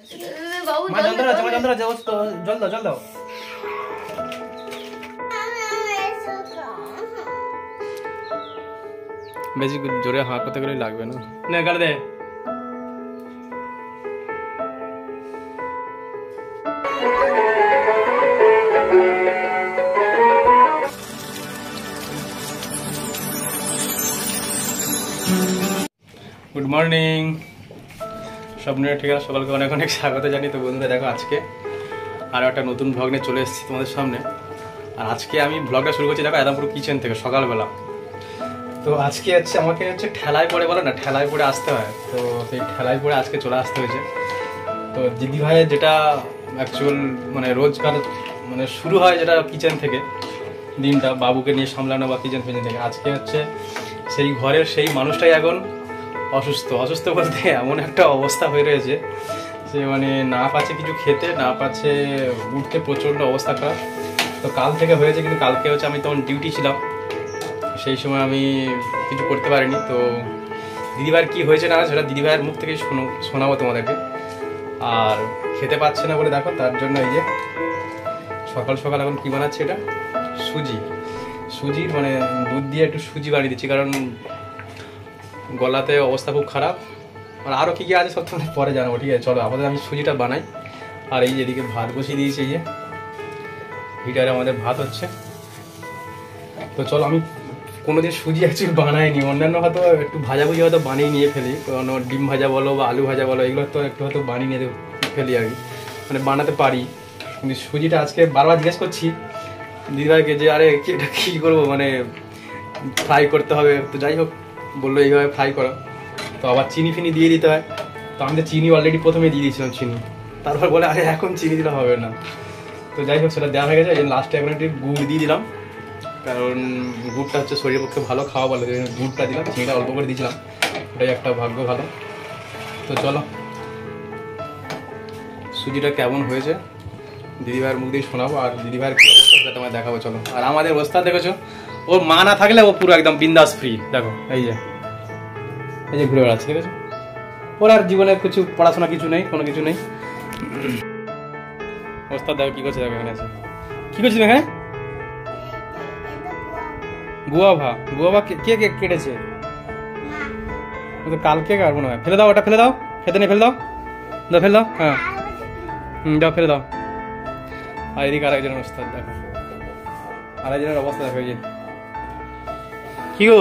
মা জল দাও, জল দাও, জল দাও, জল দাও। বেশি জোরে হাঁ করতে গেলে লাগবে না। নে গাড়ি দে। গুড মর্নিং স্বপ্নের ঠিকানা সকালকে অনেক অনেক স্বাগত জানি। তো বন্ধুরা দেখো, আজকে আরও একটা নতুন ব্লগ নিয়ে চলে এসেছি তোমাদের সামনে। আর আজকে আমি ব্লগটা শুরু করছি দেখো আদামপুর কিচেন থেকে সকালবেলা। তো আজকে আমাকে ঠেলায় পড়ে বলো না, ঠেলায় পড়ে আসতে হয়। তো সেই ঠেলায় পড়ে আজকে চলে আসতে হয়েছে। তো দিদি ভাইয়ের যেটা অ্যাকচুয়াল মানে রোজকার মানে শুরু হয় যেটা কিচেন থেকে, দিনটা বাবুকে নিয়ে সামলানো বা কিচেন থেকে, আজকে সেই ঘরের সেই মানুষটাই এখন অসুস্থ বলতে এমন একটা অবস্থা হয়ে রয়েছে সে মানে না পাচ্ছে কিছু খেতে, না পাচ্ছে উঠতে, প্রচণ্ড অবস্থা খারাপ। তো কাল থেকে হয়েছে, কিন্তু কালকে আমি তখন ডিউটি ছিলাম, সেই সময় আমি কিছু করতে পারিনি। তো দিদিভাইয়ের কী হয়েছে না সেটা দিদিভাইয়ের মুখ থেকে শোনাবো তোমাদেরকে। আর খেতে পাচ্ছে না বলে দেখো, তার জন্য এই যে সকাল সকাল এখন কী বানাচ্ছে, এটা সুজি মানে দুধ দিয়ে একটু সুজি বানিয়ে দিচ্ছি, কারণ গলাতে অবস্থা খুব খারাপ। আর আরও কী কী আছে সব তোমাদের পরে জানাবো, ঠিক আছে? চলো আপাতত আমি সুজিটা বানাই। আর এই যে এদিকে ভাত বসিয়ে দিয়েছি, এই যে হিটারে আমাদের ভাত হচ্ছে। তো চলো, আমি কোনোদিন সুজি অ্যাকচুয়ালি বানাইনি, অন্যান্য হয়তো একটু ভাজাভুজি হয়তো বানিয়ে নিয়ে ফেলি, কারণ ডিম ভাজা বলো বা আলু ভাজা বলো, এগুলো তো একটু হয়তো বানিয়ে নিয়ে ফেলি আর কি, মানে বানাতে পারি। কিন্তু সুজিটা আজকে বারবার জিজ্ঞেস করছি দিদিভাইকে যে আরে এটা কী করবো, মানে ফ্রাই করতে হবে। তো যাই হোক, বললো এইভাবে ফ্রাই করো। তো আবার চিনি ফিনি দিয়ে দিতে হয়। তো আমি তো চিনি অলরেডি প্রথমে দিয়ে দিয়েছিলাম চিনি, তারপর বলে আরে এখন চিনি দিলে হবে না। তো যাই হোক, সেটা দেওয়া হয়ে গেছে। লাস্টে এখন একটু গুড় দিয়ে দিলাম, কারণ গুড়টা শরীরের পক্ষে ভালো, খাওয়া ভালো, গুড়টা দিলাম, চিনিটা অল্প করে দিয়েছিলাম, এটাই একটা ভাগ্য ভালো। তো চলো, সুজিটা কেমন হয়েছে দিদিভাইয়ের মুখ দিয়ে শোনাবো, আর দিদিভাইয়ের কী অবস্থা সেটা তোমায় দেখাবো। চলো। আর আমাদের অবস্থা দেখেছো, ওর মা না থাকলে ও পুরো একদম বিন্দাস ফ্রি। দেখো এই যে ঘুরে বেড়াচ্ছে, দেখেছো? ওর আর জীবনে কিছু পড়াশোনা কিছু নেই, কোনো কিছু নেই। অবস্থা দেখো কী করছে, দেখো এখানে আছে কী করছিস এখানে? গুয়াভা কে কেটেছে? কালকে কাটবো না, ফেলে দাও, ওটা ফেলে দাও, খেতে নেই, ফেলে দাও, ফেলে দাও। হ্যাঁ যাও ফেলে দাও। আর এদিকে আরেকজনের অবস্থা দেখো, আরেকজনের অবস্থা দেখো, এই যে কি গো,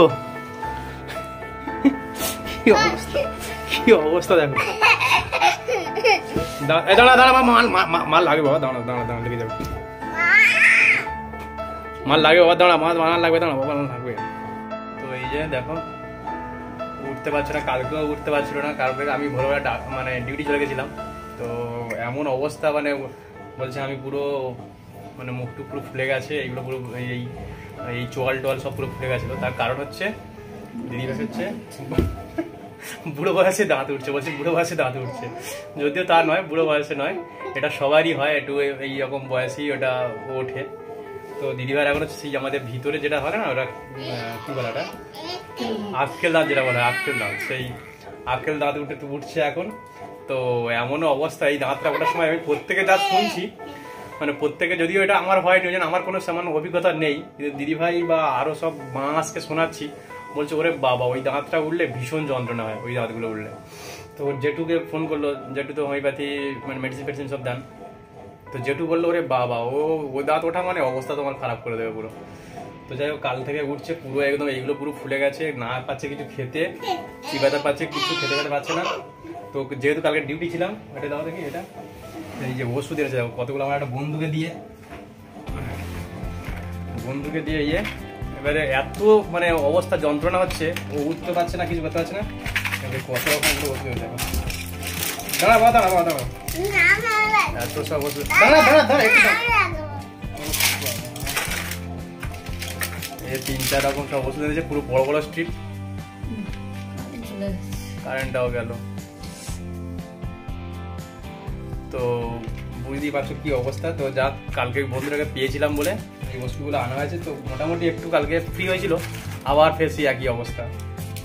কি অবস্থা দেখো। দাঁড়া মাল লাগে বাবা, দাঁড়া লেগে যাবে, মাল লাগে বাবা, দাঁড়া মাল লাগবে, দাঁড়া বাবা মাল লাগবে। তো এই যে দেখো, উঠতে পারছো না, কালকেও উঠতে পারছিল না, কালকে আমি ভোরবেলা মানে ডিউটি চলে গেছিলাম। তো এমন অবস্থা, মানে বলছে আমি পুরো মানে মুখটুক পুরো ফুলে গেছে, এইগুলো পুরো এই চোয়াল টোয়াল সব পুরো ফুলে গেছিলো। তার কারণ দিদিভাই বুড়ো বয়সে দাঁত উঠছে, বলছে বুড়ো বয়সে দাঁত উঠছে। যদিও তা নয়, বুড়ো বয়সে নয়, এটা সবারই হয়, একটু এইরকম বয়সেই ওটা ওঠে। তো দিদিভাইয়ের এখন সেই আমাদের ভিতরে যেটা হয় না, ওটা কি বলে, ওটা আক্কেল দাঁত যেটা বলে, আক্কেল দাঁত, সেই আক্কেল দাঁত উঠছে এখন। তো এমনও অবস্থা, এই দাঁতটা ওঠার সময় আমি প্রত্যেকের দাঁত শুনছি, মানে প্রত্যেকে, যদিও এটা আমার হয়নি, ওই জন্য আমার কোনো সামান্য অভিজ্ঞতা নেই, কিন্তু দিদিভাই বা আরও সব মাসকে শোনাচ্ছি, বলছে ওরে বাবা ওই দাঁতটা উঠলে ভীষণ যন্ত্রণা হয়, ওই দাঁতগুলো উঠলে। তো জেঠুকে ফোন করলো, জেঠু তো হোমিওপ্যাথি মানে মেডিসিন সব দেন। তো জেঠু বললো ওরে বাবা ও দাঁত ওঠা মানে অবস্থা তোমার খারাপ করে দেবে পুরো। তো যাই হোক, কাল থেকে উঠছে পুরো একদম, এইগুলো পুরো ফুলে গেছে, না পাচ্ছে কিছু খেতে, কি ব্যথা পাচ্ছে, কিছু খেতে পাচ্ছে না। তো যেহেতু কালকে ডিউটি ছিলাম, এটা দাও দেখি, এটা এই যে ওষুধ এনেছে কতগুলো, আমার একটা বন্ধুকে দিয়ে ইয়ে, এবারে এত মানে অবস্থা যন্ত্রণা হচ্ছে, ও উঠতে পারছে না, কিছু করতে পারছে না, কত রকম ওষুধ হয়েছে। দাঁড়া এত সব ওষুধ, দাঁড়া এই 3-4 রকম সব ওষুধ এনেছে, পুরো বড় বড় স্ট্রিপ, কারেন্টটাও গেল। তো বুঝতেই পারছো কি অবস্থা। তো যা কালকে বন্ধুরাকে পেয়েছিলাম বলে এই ওষুধগুলো আনা হয়েছে, তো মোটামুটি একটু কালকে ফ্রি হয়েছিল, আবার ফের সেই একই অবস্থা।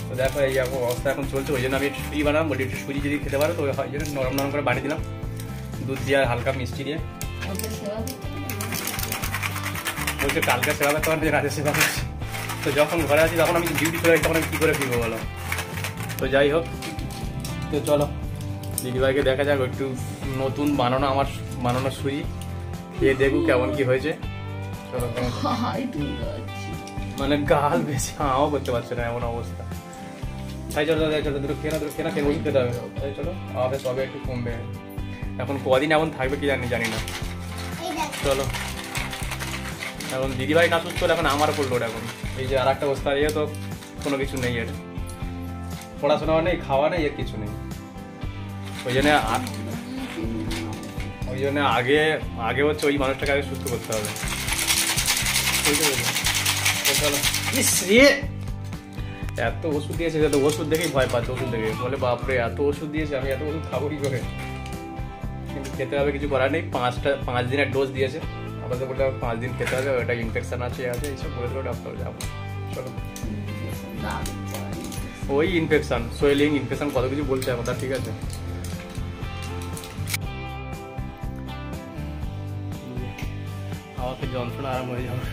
তো দেখো এই অবস্থা এখন চলছে, ওই জন্য আমি একটু সুজি বানালাম, বলি একটু সুজি যদি খেতে পারো তো ওই জন্য নরম করে বানিয়ে দিলাম। দুধ দিয়ে আর হালকা মিষ্টি দিয়ে। বলছে কালকে সেবা করতে পারবে, রাতে সেবা করছি। তো যখন ঘরে আছি তখন আমি ডিউটি করে তখন আমি কী করে ফিরবো বলো। তো যাই হোক, তো চলো দিদিভাইকে দেখা যাক একটু নতুন বানানো আমার বানানো সুজি খেয়ে দেখুক কেমন কি হয়েছে। চলো মানে গাল বেশি হাওয়া করতে পারছে না এমন অবস্থা। তাই চলো চলো দুটো খেয়ে না খেয়ে ওষুধ খেতে হবে। তাই চলো আবার সবে একটু কমবে। এখন কদিন এমন থাকবে কি জানি না। চলো এখন দিদিভাই না সুস্থ হলে এখন আমার উপর লোড। এখন এই যে আর একটা অবস্থা, ইয়ে তো কোনো কিছু নেই, এর পড়াশোনাও নেই, খাওয়া নেই, এর কিছু নেই। ওই জন্য আগে হচ্ছে ওই মানুষটাকে আগে সুস্থ করতে হবে। চলো এত ওষুধ দিয়েছে, এত ওষুধ দেখেই ভয় পাচ্ছে। ওষুধ দেখে বলে বাপরে এত ওষুধ দিয়েছে, আমি এত ওষুধ খাবো কি করে। কিন্তু খেতে হবে, কিছু করার নেই। 5 দিনের ডোজ দিয়েছে, আমাদের বলতে 5 দিন খেতে হবে। ওটা ইনফেকশন আছে এইসব বলে দেবো, ডক্টর যাবো। চলো ওই ইনফেকশন, সোয়েলিং ইনফেকশন কত কিছু বলছে এখন, তা ঠিক আছে। আমাকে যন্ত্রণা আরাম হয়ে যাবে।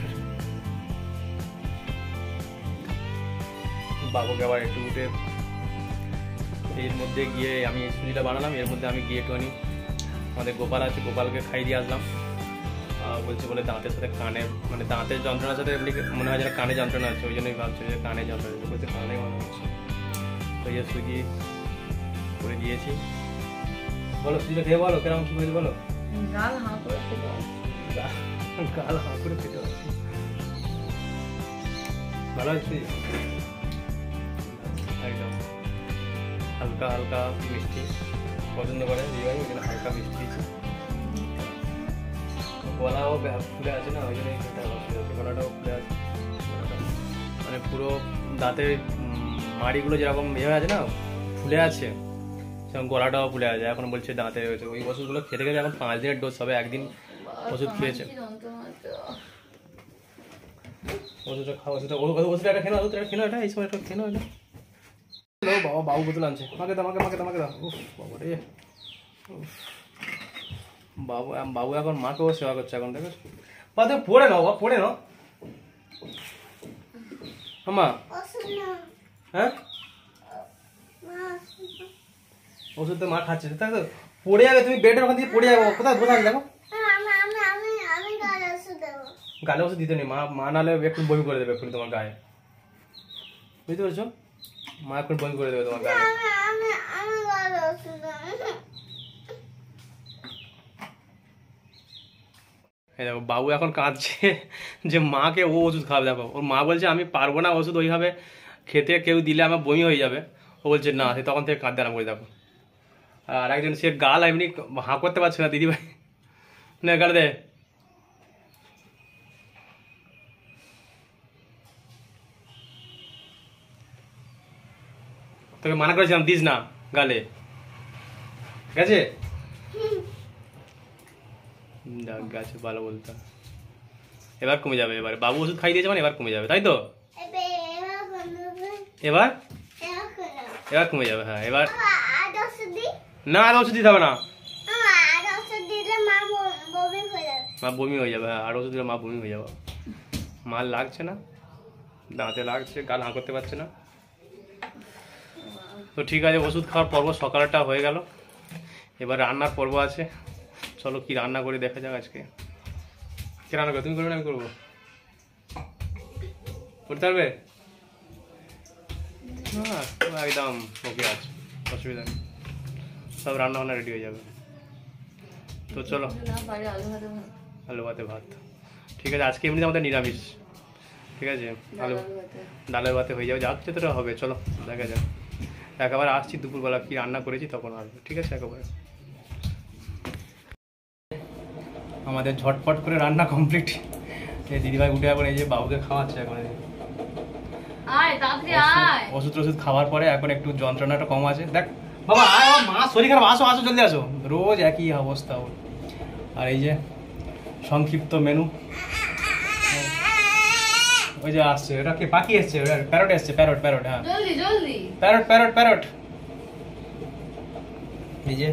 বাবুকে আবার একটু উঠে এর মধ্যে গিয়ে আমি সুজিটা বানালাম, এর মধ্যে আমি গিয়ে একটুখানি আমাদের গোপাল আছে, গোপালকে খাই দিয়ে আসলাম। বলছে বলে দাঁতের সাথে কানে, মানে দাঁতের যন্ত্রণার সাথে এমনি মনে হয় যেন কানে যন্ত্রণা আছে, ওই জন্যই ভাবছে যে কানে যন্ত্রণা আছে, বলছে কানে মনে হচ্ছে। তো এই সুজি করে দিয়েছি। বলো সুজিটা খেয়ে বলো কেরকম কি হয়েছে বলো। গাল হাঁ করে খেতে পারছি, ভালো আছে একদম। হালকা হালকা মিষ্টি পছন্দ করে দিদিভাই, ওই জন্য হালকা মিষ্টি দিয়েছি। গলাও ফুলে আছে না, ওই জন্য গলাটাও ফুলে আছে। মানে পুরো দাঁতের মাড়িগুলো যেরকম ইয়ে আছে না, ফুলে আছে, সেরকম গলাটাও ফুলে আছে। এখন বলছে দাঁতে হয়েছে। ওই ওষুধগুলো খেতে খেতে এখন 5 দিনের ডোজ হবে, একদিন ওষুধ খেয়েছে। ওষুধটা খাওয়া, ওষুধটা খেয়ে নাও, ওষুধটা খেয়ে নাও, এটা এই সময় খেয়ে নাও এটা। বাবা বাবু বোতল আনছে, মাকে দাও মাকে দাও। উফ বাবা রে, বাবু এখন মাকেও সেবা করছে এখন, দেখো তুমি পড়ে নাও মা। হ্যাঁ ওষুধ তো মা খাচ্ছে, তাই তো পড়ে যাবে, তুমি বেডের ওখান থেকে পড়ে যাবো। কোথায় বসে দেখো, গালে ওষুধ দিতে নেই মা নাহলে একটু বমি করে দেবে এক্ষুনি তোমার গায়ে, বুঝতে পেরেছো? মা এখন বমি করে দেবে তোমার গায়ে। দেখো বাবু এখন কাঁদছে যে মাকে ও ওষুধ খাওয়াবে। দেখো ওর মা বলছে আমি পারবো না ওষুধ ওইভাবে খেতে, কেউ দিলে আমার বমি হয়ে যাবে। ও বলছে না, সে তখন থেকে কাঁদতে আরম্ভ করে। দেখো আর একজন সে গাল এমনি হাঁ করতে পারছে না, দিদিভাই না গাল দে। তোকে মানা করেছিলাম দিস না গালে, ঠিক আছে? গাছে ভালো বলতো। এবার কমে যাবে, এবার বাবু ওষুধ খাই দিয়েছে মানে এবার কমে যাবে, তাই তো? এবার কমে যাবে। হ্যাঁ এবার না, আর ওষুধ দিতে হবে না, মা বমি হয়ে যাবে। হ্যাঁ আর ওষুধ দিলে মা বমি হয়ে যাবে। মার লাগছে না, দাঁতে লাগছে, গাল হাঁ করতে পারছে না। তো ঠিক আছে, ওষুধ খাওয়ার পর্ব সকালটা হয়ে গেল, এবার রান্নার পর্ব আছে। চলো কি রান্না করে দেখা যাক আজকে। কি রান্না করবে? তুমি করবে না আমি করবো? করতে পারবে? হ্যাঁ একদম ওকে আছে, অসুবিধা নেই, সব রান্না বান্না রেডি হয়ে যাবে। তো চলো আলু ভাতে ভাত, ঠিক আছে। আজকে এমনিতে আমাদের নিরামিষ, ঠিক আছে। আলু ডালের ভাতে হয়ে যাবে, যাচ্ছে তো হবে। চলো দেখা যাক, একেবারে আসছি দুপুরবেলা কি রান্না করেছি তখন আসবে, ঠিক আছে? একেবারে আমাদের ঝটপট করে রান্না কমপ্লিট। এই দিদিভাই উঠে এখন এই যে বাবুকে খাওয়াচ্ছে। এখন ওষুধ টষুধ খাওয়ার পরে এখন একটু যন্ত্রণাটা কম আছে। দেখ বাবা মা শরীর খারাপ, আসো আসো জলদি আসো, রোজ একই অবস্থা। আর এই যে সংক্ষিপ্ত মেনু, ওই যে আসছে, ওটা কি পাখি এসছে, প্যারট এসছে, প্যারট। হ্যাঁ প্যারট। এই যে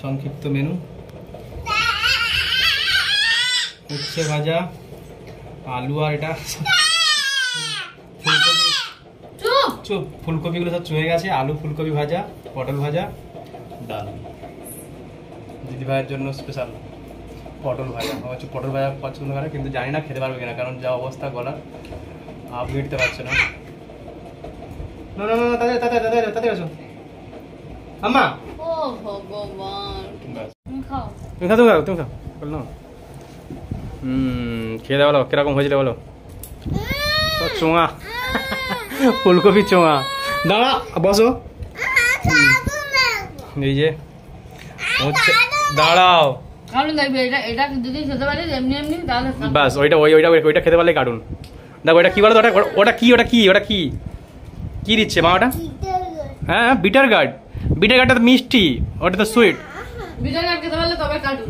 সংক্ষিপ্ত মেনু, উচ্ছে ভাজা, আলু আর এটা ফুলকপি, চুপ, ফুলকপিগুলো সব চুয়ে গেছে, আলু ফুলকপি ভাজা, পটল ভাজা, ডাল। দিদি ভাইয়ের জন্য স্পেশাল পটল ভাজা। হচ্ছে পটল ভাজা পছন্দ করে, কিন্তু জানি না খেতে পারবে কিনা, কারণ যা অবস্থা গলার আপ ভিড়তে পারছে না। না না না, তাদের তাদের তাদের তাদের আসো আম্মা। ও ভগবান, তুমি খাও, তুমি খাও, তুমি খাও, বলো। খেয়ে দেওয়া বলো, কিরকম হয়েছিল বলো। চোঙা, ফুলকপি চোঙা। দাঁড়া, বসো। এই যে হচ্ছে, দাঁড়াও। কারণ দেখবে এটা এটা যদি খেতে পারে এমনি এমনি তাহলে বাস ওইটা ওইটা খেতে পারলে কাটুন। দেখো ওটা কি বলো তো, ওটা কি ওটা কি ওটা কি কি দিচ্ছে মা ওটা? হ্যাঁ বিটার গার্ড। বিটার গার্ডটা তো মিষ্টি, ওটা তো সুইট। বিটার গার্ড খেতে পারলে তবে কাটুন।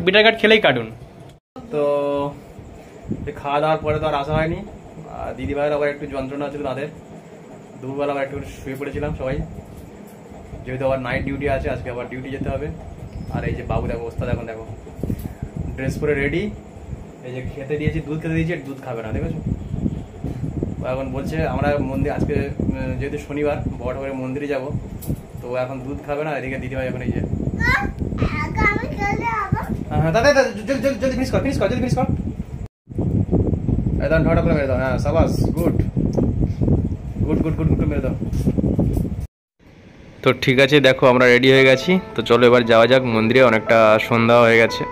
বিটার গার্ড খেলেই কাটুন। তো খাওয়া দাওয়ার পরে তো আর আসা হয়নি। আর দিদি ভাইয়ের আবার একটু যন্ত্রণা ছিল তাদের, দুপুরবেলা আবার একটু শুয়ে পড়েছিলাম সবাই, যেহেতু আবার নাইট ডিউটি আছে, আজকে আবার ডিউটি যেতে হবে। আর এই যে বাবু দেখো অবস্থা, দেখো দেখো ড্রেস পরে রেডি। এই যে খেতে দিয়েছি, দুধ খেতে দিয়েছি, দুধ খাবে না, দেখেছো? এখন বলছে আমরা মন্দির আজকে যেহেতু শনিবার বড় করে মন্দিরে যাব, তো এখন দুধ খাবে না। এদিকে দিদিভাই এখন এই যে হ্যাঁ দাদা জলদি ফিনিশ কর, জলদি ফিনিশ কর, একদম ঠান্ডা করে মেরে দাও। হ্যাঁ সাবাস, good good good good good মেরে দাও। তো ঠিক আছে, দেখো আমরা রেডি হয়ে গেছি। তো চলো এবার যাওয়া যাক মন্দিরে, অনেকটা সন্ধ্যা হয়ে গেছে।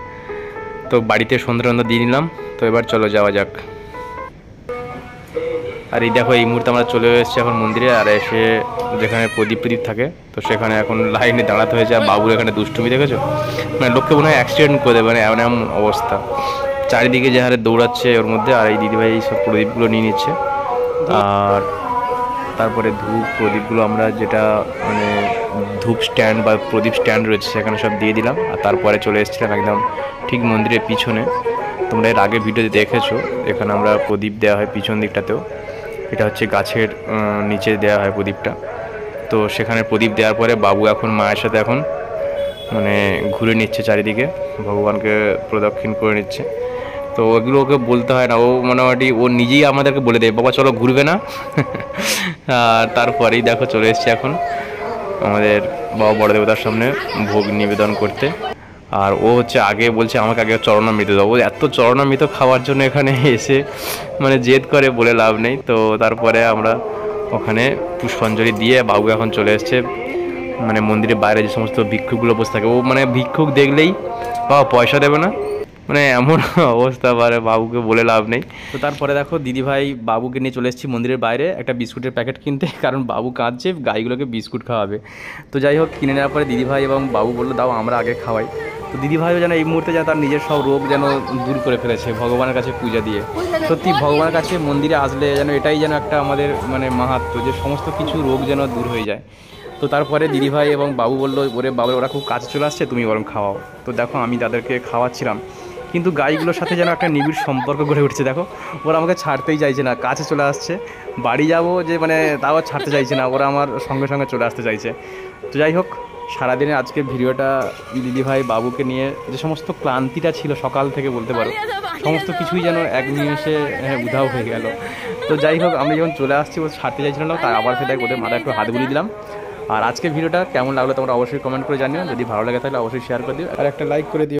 তো বাড়িতে সন্ধ্যা দিয়ে নিলাম, তো এবার চলো যাওয়া যাক। আর এই দেখো এই মুহূর্তে আমরা চলে এসেছি এখন মন্দিরে। আর এসে যেখানে প্রদীপ থাকে, তো সেখানে এখন লাইনে দাঁড়াতে হয়েছে। আর বাবুর এখানে দুষ্টুমি দেখেছো, মানে লোককে মনে হয় অ্যাক্সিডেন্ট করে দেবে, মানে এমন এমন অবস্থা। চারিদিকে যে হারে দৌড়াচ্ছে ওর মধ্যে। আর এই দিদিভাই এই সব প্রদীপগুলো নিয়ে নিচ্ছে। আর তারপরে ধূপ প্রদীপগুলো আমরা যেটা মানে ধূপ স্ট্যান্ড বা প্রদীপ স্ট্যান্ড রয়েছে সেখানে সব দিয়ে দিলাম। আর তারপরে চলে এসেছিলাম একদম ঠিক মন্দিরের পিছনে। তোমরা এর আগে ভিডিওতে দেখেছো, এখানে আমরা প্রদীপ দেওয়া হয় পিছন দিকটাতেও। এটা হচ্ছে গাছের নিচে দেওয়া হয় প্রদীপটা। তো সেখানে প্রদীপ দেওয়ার পরে বাবু এখন মায়ের সাথে এখন মানে ঘুরে নিচ্ছে চারিদিকে, ভগবানকে প্রদক্ষিণ করে নিচ্ছে। তো ওগুলো ওকে বলতে হয় না, ও মোটামুটি ও নিজেই আমাদেরকে বলে দেয়, বাবা চলো ঘুরবে না। আর তারপরেই দেখো চলে এসছে এখন আমাদের বাবা বড় দেবতার সামনে ভোগ নিবেদন করতে। আর ও হচ্ছে আগে বলছে আমাকে আগে চরণামৃত দাও। ও এত চরণামৃত খাওয়ার জন্য এখানে এসে মানে জেদ করে, বলে লাভ নেই। তো তারপরে আমরা ওখানে পুষ্পাঞ্জলি দিয়ে বাবু এখন চলে এসছে মানে মন্দিরের বাইরে যে সমস্ত ভিক্ষুকগুলো বসে থাকে, ও মানে ভিক্ষুক দেখলেই বাবা পয়সা দেবে না, মানে এমন অবস্থা। পারে বাবুকে বলে লাভ নেই। তো তারপরে দেখো দিদিভাই বাবুকে নিয়ে চলে এসেছি মন্দিরের বাইরে একটা বিস্কুটের প্যাকেট কিনতে, কারণ বাবু কাঁদছে, গাইগুলোকে বিস্কুট খাওয়াবে। তো যাই হোক কিনে নেওয়ার পরে দিদিভাই এবং বাবু বললো দাও আমরা আগে খাওয়াই। তো দিদিভাইও যেন এই মুহূর্তে যেন তার নিজের সব রোগ যেন দূর করে ফেলেছে ভগবানের কাছে পূজা দিয়ে। সত্যি ভগবানের কাছে মন্দিরে আসলে যেন এটাই যেন একটা আমাদের মানে মাহাত্ম্য, যে সমস্ত কিছু রোগ যেন দূর হয়ে যায়। তো তারপরে দিদিভাই এবং বাবু বললো ওরে বাবা ওরা খুব কাছে চলে আসছে, তুমি বরং খাওয়াও। তো দেখো আমি তাদেরকে খাওয়াচ্ছিলাম, কিন্তু গাইগুলোর সাথে যেন একটা নিবিড় সম্পর্ক গড়ে উঠছে। দেখো ওরা আমাকে ছাড়তেই চাইছে না, কাছে চলে আসছে, বাড়ি যাবো যে মানে তাও ছাড়তে চাইছে না, ওরা আমার সঙ্গে সঙ্গে চলে আসতে চাইছে। তো যাই হোক সারাদিনে আজকে ভিডিওটা দিদিভাই বাবুকে নিয়ে যে সমস্ত ক্লান্তিটা ছিল সকাল থেকে বলতে পারো, সমস্ত কিছুই যেন এক নিমেষে উধাও হয়ে গেল। তো যাই হোক আমি যখন চলে আসছি ও ছাড়তে চাইছিল না, তাই আবার ফেলে ওদের মাথায় একটু হাত বুলিয়ে দিলাম। আর আজকে ভিডিওটা কেমন লাগলো তোমরা অবশ্যই কমেন্ট করে জানিও, যদি ভালো লাগে তাহলে অবশ্যই শেয়ার করে দিও আর একটা লাইক করে দিও।